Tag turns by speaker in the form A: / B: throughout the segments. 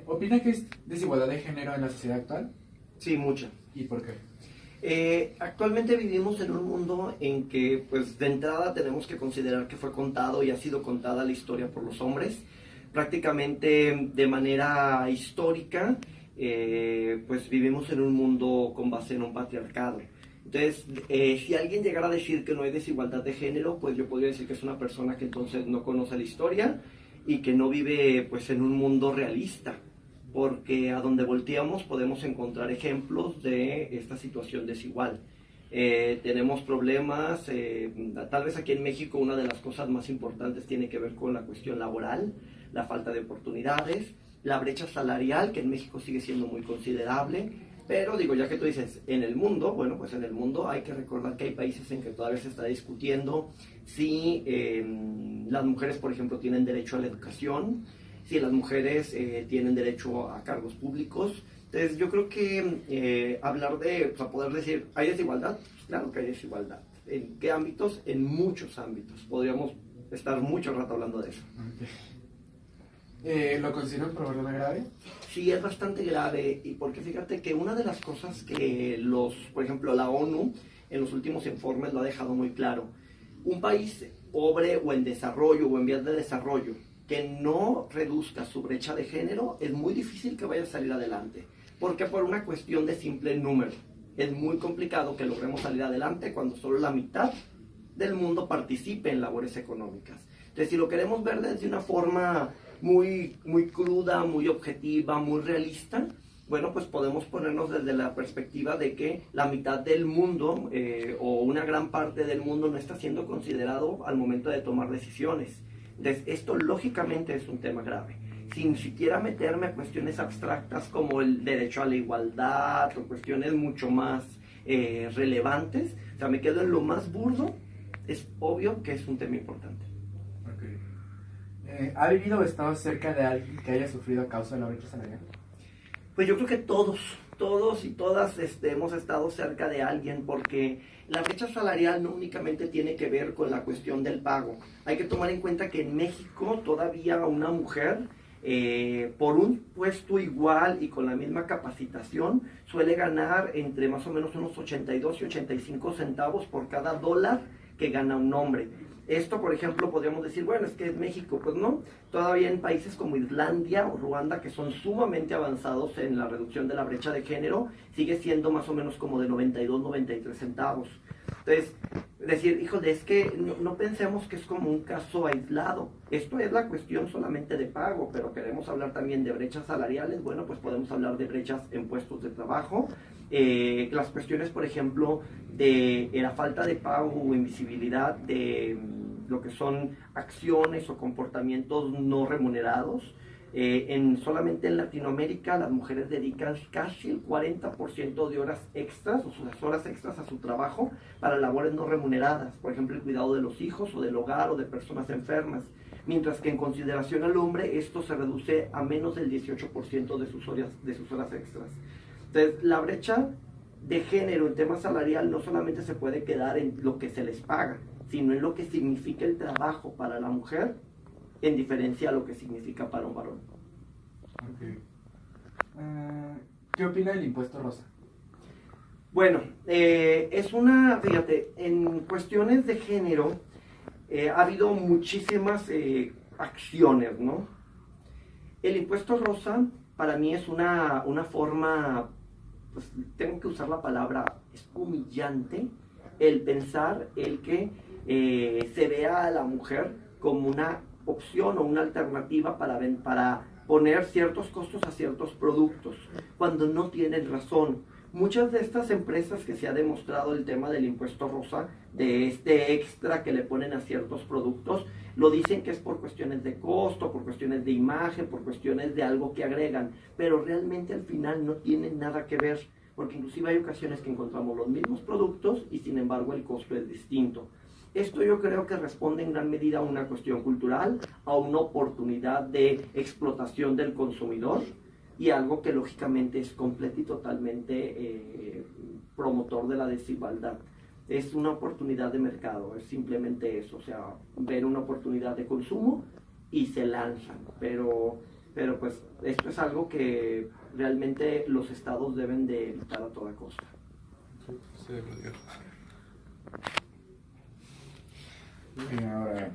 A: ¿Opina que es desigualdad de género en la sociedad actual?
B: Sí, mucha.
A: ¿Y por qué?
B: Actualmente vivimos en un mundo en que, pues, de entrada tenemos que considerar que fue contado y ha sido contada la historia por los hombres. Prácticamente de manera histórica, pues vivimos en un mundo con base en un patriarcado. Entonces, si alguien llegara a decir que no hay desigualdad de género, pues yo podría decir que es una persona que entonces no conoce la historia y que no vive, pues, en un mundo realista, porque a donde volteamos podemos encontrar ejemplos de esta situación desigual. Tenemos problemas, tal vez aquí en México una de las cosas más importantes tiene que ver con la cuestión laboral, la falta de oportunidades, la brecha salarial, que en México sigue siendo muy considerable, pero digo, ya que tú dices, en el mundo, bueno, pues en el mundo hay que recordar que hay países en que todavía se está discutiendo si las mujeres, por ejemplo, tienen derecho a la educación, si las mujeres tienen derecho a cargos públicos. Entonces yo creo que hablar de, o sea, poder decir, ¿hay desigualdad? Pues claro que hay desigualdad. ¿En qué ámbitos? En muchos ámbitos. Podríamos estar mucho rato hablando de eso.
A: Okay. ¿Lo considero un problema grave?
B: Sí, es bastante grave, y porque fíjate que una de las cosas que por ejemplo, la ONU en los últimos informes lo ha dejado muy claro. Un país pobre o en desarrollo o en vías de desarrollo que no reduzca su brecha de género, es muy difícil que vaya a salir adelante. Porque por una cuestión de simple número. Es muy complicado que logremos salir adelante cuando solo la mitad del mundo participe en labores económicas. Entonces, si lo queremos ver desde una forma muy, muy cruda, muy objetiva, muy realista, bueno, pues podemos ponernos desde la perspectiva de que la mitad del mundo o una gran parte del mundo no está siendo considerado al momento de tomar decisiones. Entonces, esto lógicamente es un tema grave. Sin siquiera meterme a cuestiones abstractas como el derecho a la igualdad o cuestiones mucho más relevantes, o sea, me quedo en lo más burdo, es obvio que es un tema importante.
A: Okay. ¿Ha vivido o estado cerca de alguien que haya sufrido a causa de la brecha salarial?
B: Pues yo creo que todos y todas hemos estado cerca de alguien, porque la brecha salarial no únicamente tiene que ver con la cuestión del pago. Hay que tomar en cuenta que en México todavía una mujer, por un puesto igual y con la misma capacitación, suele ganar entre más o menos unos 82 y 85 centavos por cada dólar que gana un hombre. Esto, por ejemplo, podríamos decir, bueno, es que es México. Pues no, todavía en países como Islandia o Ruanda, que son sumamente avanzados en la reducción de la brecha de género, sigue siendo más o menos como de 92, 93 centavos. Entonces, decir, híjole, es que no pensemos que es como un caso aislado. Esto es la cuestión solamente de pago, pero queremos hablar también de brechas salariales. Bueno, pues podemos hablar de brechas en puestos de trabajo. Las cuestiones, por ejemplo, de la falta de pago o invisibilidad de lo que son acciones o comportamientos no remunerados. Solamente en Latinoamérica las mujeres dedican casi el 40% de horas extras o sus horas extras a su trabajo para labores no remuneradas, por ejemplo el cuidado de los hijos o del hogar o de personas enfermas, mientras que en consideración al hombre esto se reduce a menos del 18% de sus horas extras. Entonces, la brecha de género en tema salarial no solamente se puede quedar en lo que se les paga, sino en lo que significa el trabajo para la mujer en diferencia a lo que significa para un varón.
A: Okay. ¿Qué opina del impuesto rosa?
B: Bueno, fíjate, en cuestiones de género ha habido muchísimas acciones, ¿no? El impuesto rosa para mí es una forma, pues tengo que usar la palabra, es humillante el pensar el que se vea a la mujer como una opción o una alternativa para poner ciertos costos a ciertos productos, cuando no tienen razón. Muchas de estas empresas que se ha demostrado el tema del impuesto rosa, de este extra que le ponen a ciertos productos, lo dicen que es por cuestiones de costo, por cuestiones de imagen, por cuestiones de algo que agregan, pero realmente al final no tienen nada que ver, porque inclusive hay ocasiones que encontramos los mismos productos y sin embargo el costo es distinto. Esto yo creo que responde en gran medida a una cuestión cultural, a una oportunidad de explotación del consumidor y algo que lógicamente es completo y totalmente promotor de la desigualdad. Es una oportunidad de mercado, es simplemente eso, o sea, ver una oportunidad de consumo y se lanzan, pero Pero pues esto es algo que realmente los estados deben de evitar a toda costa.
C: Sí,
A: Ahora,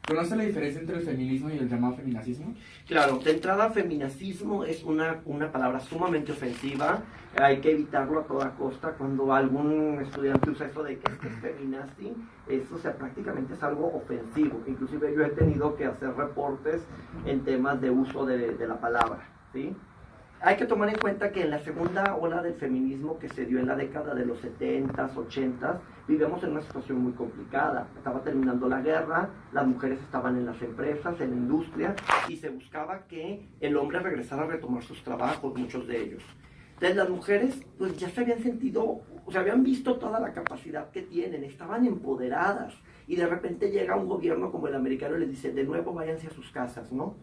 A: ¿conoce la diferencia entre el feminismo y el llamado feminacismo?
B: Claro, de entrada, feminacismo es una palabra sumamente ofensiva, hay que evitarlo a toda costa. Cuando algún estudiante usa eso de que es feminazi, eso, o sea, prácticamente es algo ofensivo. Inclusive yo he tenido que hacer reportes en temas de uso de la palabra, ¿sí? Hay que tomar en cuenta que en la segunda ola del feminismo que se dio en la década de los 70s, 80s, vivíamos en una situación muy complicada. Estaba terminando la guerra, las mujeres estaban en las empresas, en la industria, y se buscaba que el hombre regresara a retomar sus trabajos, muchos de ellos. Entonces las mujeres pues ya se habían sentido, o sea, habían visto toda la capacidad que tienen, estaban empoderadas, y de repente llega un gobierno como el americano y les dice, de nuevo váyanse a sus casas, ¿no?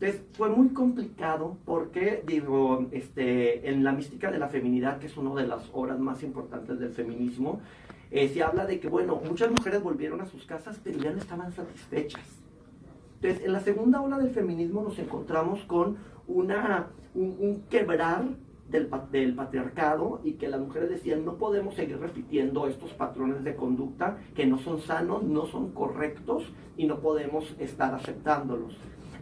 B: Entonces fue muy complicado porque, digo, en la mística de la feminidad, que es una de las obras más importantes del feminismo, se habla de que, bueno, muchas mujeres volvieron a sus casas, pero ya no estaban satisfechas. Entonces, en la segunda ola del feminismo nos encontramos con un quebrar del patriarcado, y que las mujeres decían, no podemos seguir repitiendo estos patrones de conducta que no son sanos, no son correctos, y no podemos estar aceptándolos.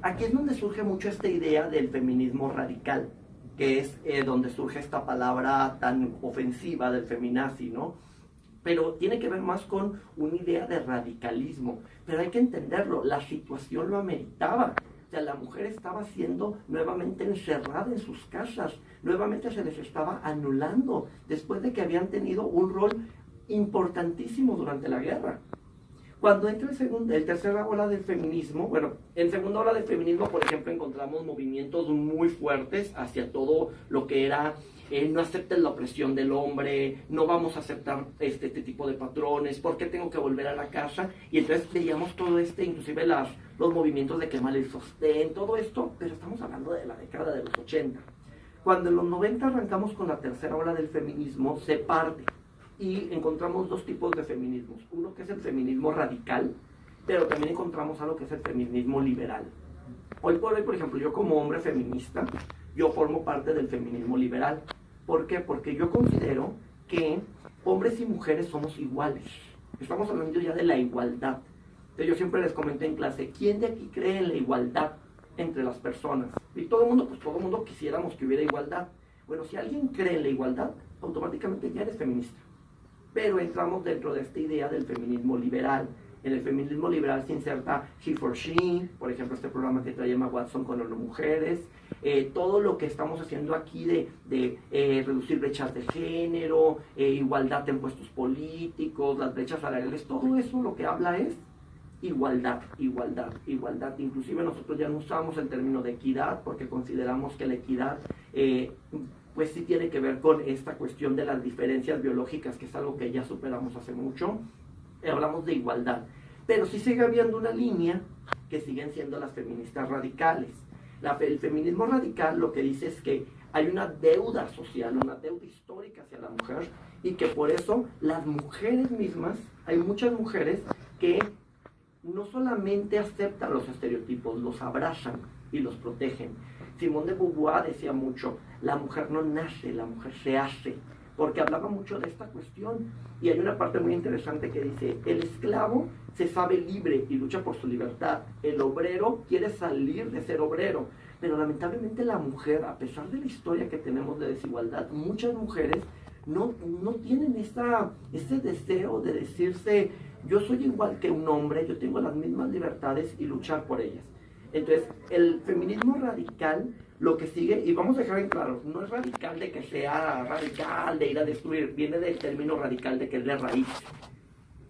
B: Aquí es donde surge mucho esta idea del feminismo radical, que es donde surge esta palabra tan ofensiva del feminazi, ¿no? Pero tiene que ver más con una idea de radicalismo. Pero hay que entenderlo, la situación lo ameritaba. O sea, la mujer estaba siendo nuevamente encerrada en sus casas, nuevamente se les estaba anulando, después de que habían tenido un rol importantísimo durante la guerra. Cuando entra el tercera ola del feminismo, bueno, en segunda ola del feminismo, por ejemplo, encontramos movimientos muy fuertes hacia todo lo que era no acepten la opresión del hombre, no vamos a aceptar este tipo de patrones, ¿por qué tengo que volver a la casa? Y entonces veíamos todo inclusive los movimientos de quemar el sostén, todo esto, pero estamos hablando de la década de los 80. Cuando en los 90 arrancamos con la tercera ola del feminismo, se parte. Y encontramos dos tipos de feminismos. Uno que es el feminismo radical, pero también encontramos algo que es el feminismo liberal. Hoy por hoy, por ejemplo, yo como hombre feminista, yo formo parte del feminismo liberal. ¿Por qué? Porque yo considero que hombres y mujeres somos iguales. Estamos hablando ya de la igualdad. Entonces yo siempre les comenté en clase, ¿quién de aquí cree en la igualdad entre las personas? Y todo el mundo, pues todo el mundo quisiéramos que hubiera igualdad. Bueno, si alguien cree en la igualdad, automáticamente ya eres feminista. Pero entramos dentro de esta idea del feminismo liberal. En el feminismo liberal se inserta He for She, por ejemplo, este programa que trae Emma Watson con las mujeres, todo lo que estamos haciendo aquí de reducir brechas de género, igualdad en puestos políticos, las brechas salariales, todo eso lo que habla es igualdad, igualdad, igualdad. Inclusive nosotros ya no usamos el término de equidad porque consideramos que la equidad pues sí tiene que ver con esta cuestión de las diferencias biológicas, que es algo que ya superamos hace mucho. Hablamos de igualdad, pero sí sigue habiendo una línea que siguen siendo las feministas radicales. El feminismo radical lo que dice es que hay una deuda social, una deuda histórica hacia la mujer, y que por eso las mujeres mismas, hay muchas mujeres que no solamente aceptan los estereotipos, los abrazan y los protegen. Simone de Beauvoir decía mucho, la mujer no nace, la mujer se hace, porque hablaba mucho de esta cuestión. Y hay una parte muy interesante que dice, el esclavo se sabe libre y lucha por su libertad, el obrero quiere salir de ser obrero, pero lamentablemente la mujer, a pesar de la historia que tenemos de desigualdad, muchas mujeres no tienen ese deseo de decirse, yo soy igual que un hombre, yo tengo las mismas libertades, y luchar por ellas. Entonces, el feminismo radical lo que sigue, y vamos a dejar en claro, no es radical de que sea radical, de ir a destruir, viene del término radical de que es de raíz.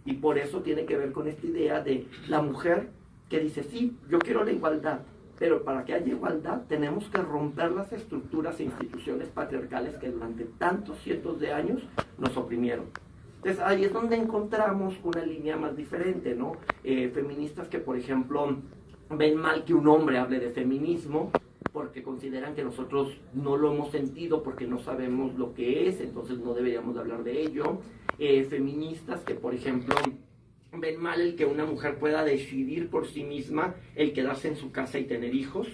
B: Y por eso tiene que ver con esta idea de la mujer que dice, sí, yo quiero la igualdad, pero para que haya igualdad tenemos que romper las estructuras e instituciones patriarcales que durante tantos cientos de años nos oprimieron. Entonces ahí es donde encontramos una línea más diferente, ¿no? Feministas que, por ejemplo, ven mal que un hombre hable de feminismo porque consideran que nosotros no lo hemos sentido, porque no sabemos lo que es, entonces no deberíamos de hablar de ello. Feministas que, por ejemplo, ven mal el que una mujer pueda decidir por sí misma el quedarse en su casa y tener hijos.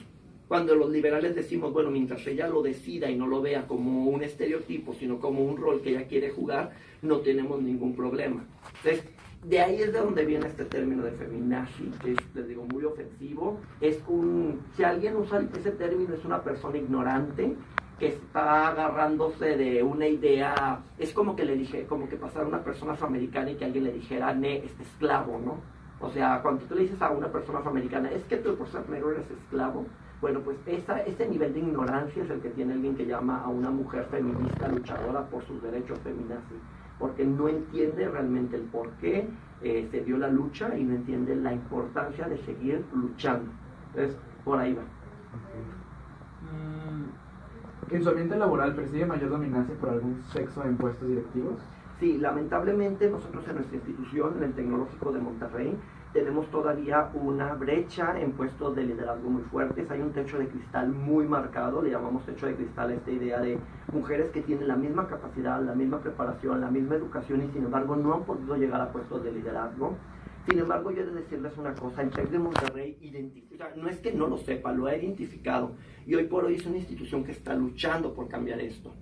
B: Cuando los liberales decimos, bueno, mientras ella lo decida y no lo vea como un estereotipo, sino como un rol que ella quiere jugar, no tenemos ningún problema. Entonces, de ahí es de donde viene este término de feminazi, que es, les digo, muy ofensivo. Si alguien usa ese término, es una persona ignorante que está agarrándose de una idea. Es como que pasara una persona afroamericana y que alguien le dijera, esclavo, ¿no? O sea, cuando tú le dices a una persona afroamericana, es que tú por ser negro eres esclavo, bueno, pues ese nivel de ignorancia es el que tiene alguien que llama a una mujer feminista luchadora por sus derechos feminazis, porque no entiende realmente el por qué se dio la lucha y no entiende la importancia de seguir luchando. Entonces, por ahí va.
A: ¿En su ambiente laboral percibe mayor dominancia por algún sexo en puestos directivos?
B: Sí, lamentablemente nosotros en nuestra institución, en el Tecnológico de Monterrey, tenemos todavía una brecha en puestos de liderazgo muy fuertes. Hay un techo de cristal muy marcado, le llamamos techo de cristal a esta idea de mujeres que tienen la misma capacidad, la misma preparación, la misma educación y sin embargo no han podido llegar a puestos de liderazgo. Sin embargo, yo he de decirles una cosa, el TEC de Monterrey no es que no lo sepa, lo ha identificado y hoy por hoy es una institución que está luchando por cambiar esto.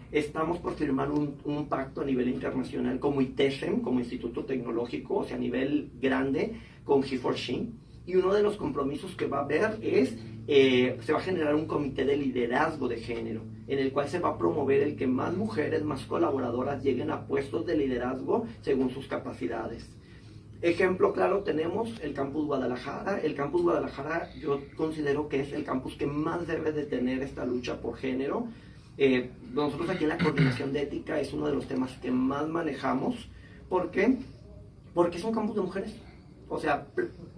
B: Estamos por firmar un pacto a nivel internacional como ITESM, como Instituto Tecnológico, o sea, a nivel grande, con He4She. Y uno de los compromisos que va a haber es, se va a generar un comité de liderazgo de género, en el cual se va a promover el que más mujeres, más colaboradoras lleguen a puestos de liderazgo según sus capacidades. Ejemplo claro tenemos el Campus Guadalajara. El Campus Guadalajara yo considero que es el campus que más debe de tener esta lucha por género. Nosotros aquí en la coordinación de ética es uno de los temas que más manejamos. ¿Por qué? Porque es un campus de mujeres. O sea,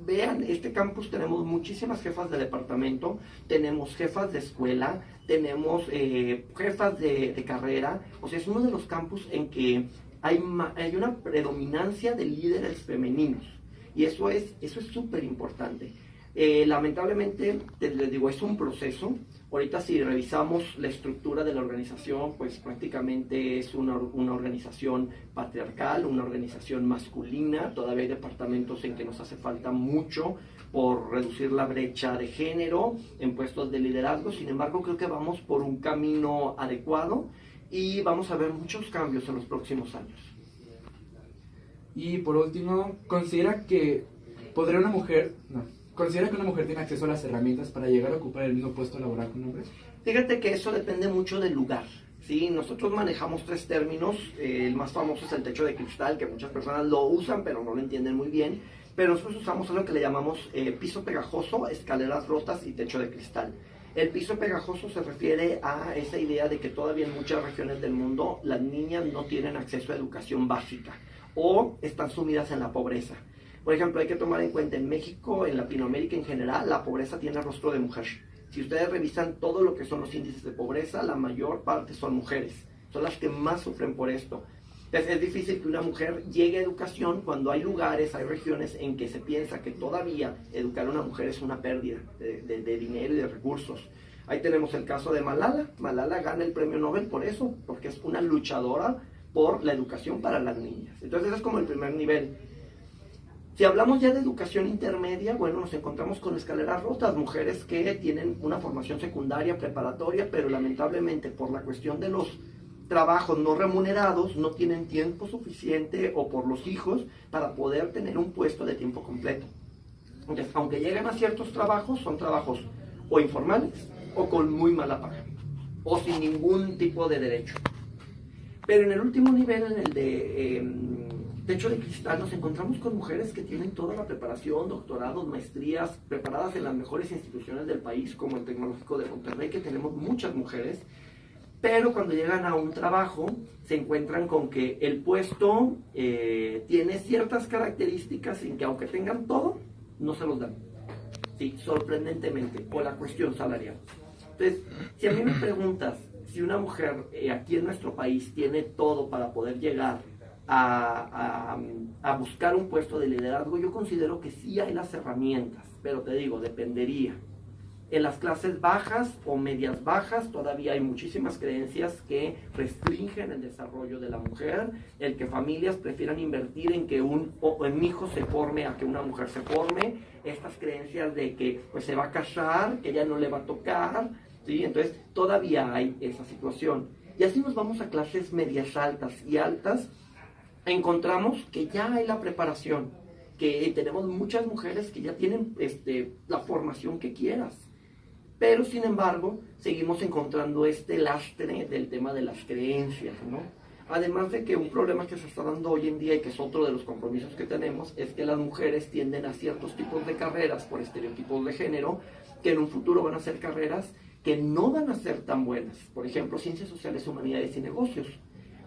B: vean, este campus tenemos muchísimas jefas de departamento, tenemos jefas de escuela, tenemos jefas de carrera. O sea, es uno de los campus en que hay una predominancia de líderes femeninos. Y eso es súper importante. Lamentablemente, les digo, es un proceso. Ahorita si revisamos la estructura de la organización, pues prácticamente es una organización patriarcal, una organización masculina. Todavía hay departamentos en que nos hace falta mucho por reducir la brecha de género en puestos de liderazgo. Sin embargo, creo que vamos por un camino adecuado y vamos a ver muchos cambios en los próximos años.
A: Y por último, ¿considera que una mujer tiene acceso a las herramientas para llegar a ocupar el mismo puesto laboral que un hombre?
B: Fíjate que eso depende mucho del lugar, ¿sí? Nosotros manejamos 3 términos. El más famoso es el techo de cristal, que muchas personas lo usan pero no lo entienden muy bien. Pero nosotros usamos algo que le llamamos piso pegajoso, escaleras rotas y techo de cristal. El piso pegajoso se refiere a esa idea de que todavía en muchas regiones del mundo las niñas no tienen acceso a educación básica o están sumidas en la pobreza. Por ejemplo, hay que tomar en cuenta en México, en Latinoamérica en general, la pobreza tiene rostro de mujer. Si ustedes revisan todo lo que son los índices de pobreza, la mayor parte son mujeres. Son las que más sufren por esto. Entonces, es difícil que una mujer llegue a educación cuando hay lugares, hay regiones en que se piensa que todavía educar a una mujer es una pérdida de dinero y de recursos. Ahí tenemos el caso de Malala. Malala gana el premio Nobel por eso, porque es una luchadora por la educación para las niñas. Entonces, ese es como el primer nivel. Si hablamos ya de educación intermedia, bueno, nos encontramos con escaleras rotas, mujeres que tienen una formación secundaria, preparatoria, pero lamentablemente por la cuestión de los trabajos no remunerados, no tienen tiempo suficiente o por los hijos para poder tener un puesto de tiempo completo. Entonces, aunque lleguen a ciertos trabajos, son trabajos o informales o con muy mala paga o sin ningún tipo de derecho. Pero en el último nivel, en el de techo de cristal, nos encontramos con mujeres que tienen toda la preparación, doctorados, maestrías, preparadas en las mejores instituciones del país, como el Tecnológico de Monterrey, que tenemos muchas mujeres, pero cuando llegan a un trabajo se encuentran con que el puesto tiene ciertas características en que aunque tengan todo, no se los dan. Sí, sorprendentemente, por la cuestión salarial. Entonces, si a mí me preguntas si una mujer aquí en nuestro país tiene todo para poder llegar a buscar un puesto de liderazgo, yo considero que sí hay las herramientas, pero te digo, dependería. En las clases bajas o medias bajas todavía hay muchísimas creencias que restringen el desarrollo de la mujer, el que familias prefieran invertir en que un hijo se forme a que una mujer se forme, estas creencias de que pues se va a casar, que ella no le va a tocar, ¿sí? Entonces todavía hay esa situación. Y así nos vamos a clases medias altas y altas, encontramos que ya hay la preparación, que tenemos muchas mujeres que ya tienen la formación que quieras. Pero, sin embargo, seguimos encontrando este lastre del tema de las creencias, ¿no? Además de que un problema que se está dando hoy en día y que es otro de los compromisos que tenemos es que las mujeres tienden a ciertos tipos de carreras por estereotipos de género que en un futuro van a ser carreras que no van a ser tan buenas. Por ejemplo, ciencias sociales, humanidades y negocios.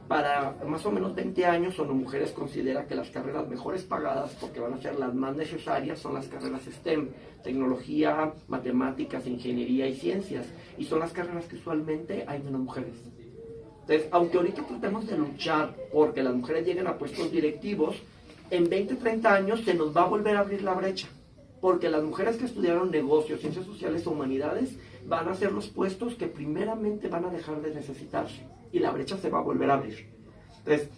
B: Para más o menos 20 años, ONU Mujeres considera que las carreras mejores pagadas, porque van a ser las más necesarias, son las carreras STEM, tecnología, matemáticas, ingeniería y ciencias. Y son las carreras que usualmente hay menos mujeres. Entonces, aunque ahorita tratemos de luchar porque las mujeres lleguen a puestos directivos, en 20, 30 años se nos va a volver a abrir la brecha. Porque las mujeres que estudiaron negocios, ciencias sociales o humanidades van a ser los puestos que primeramente van a dejar de necesitarse y la brecha se va a volver a abrir. Entonces,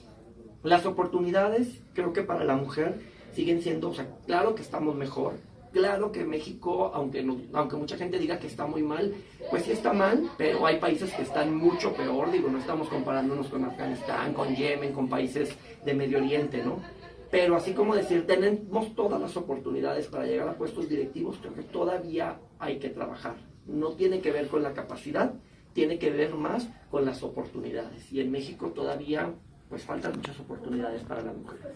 B: las oportunidades creo que para la mujer siguen siendo, o sea, claro que estamos mejor, claro que México, aunque mucha gente diga que está muy mal, pues sí está mal, pero hay países que están mucho peor, digo, no estamos comparándonos con Afganistán, con Yemen, con países de Medio Oriente, ¿no? Pero así como decir, tenemos todas las oportunidades para llegar a puestos directivos, creo que todavía hay que trabajar. No tiene que ver con la capacidad, tiene que ver más con las oportunidades. Y en México todavía pues faltan muchas oportunidades para las mujeres.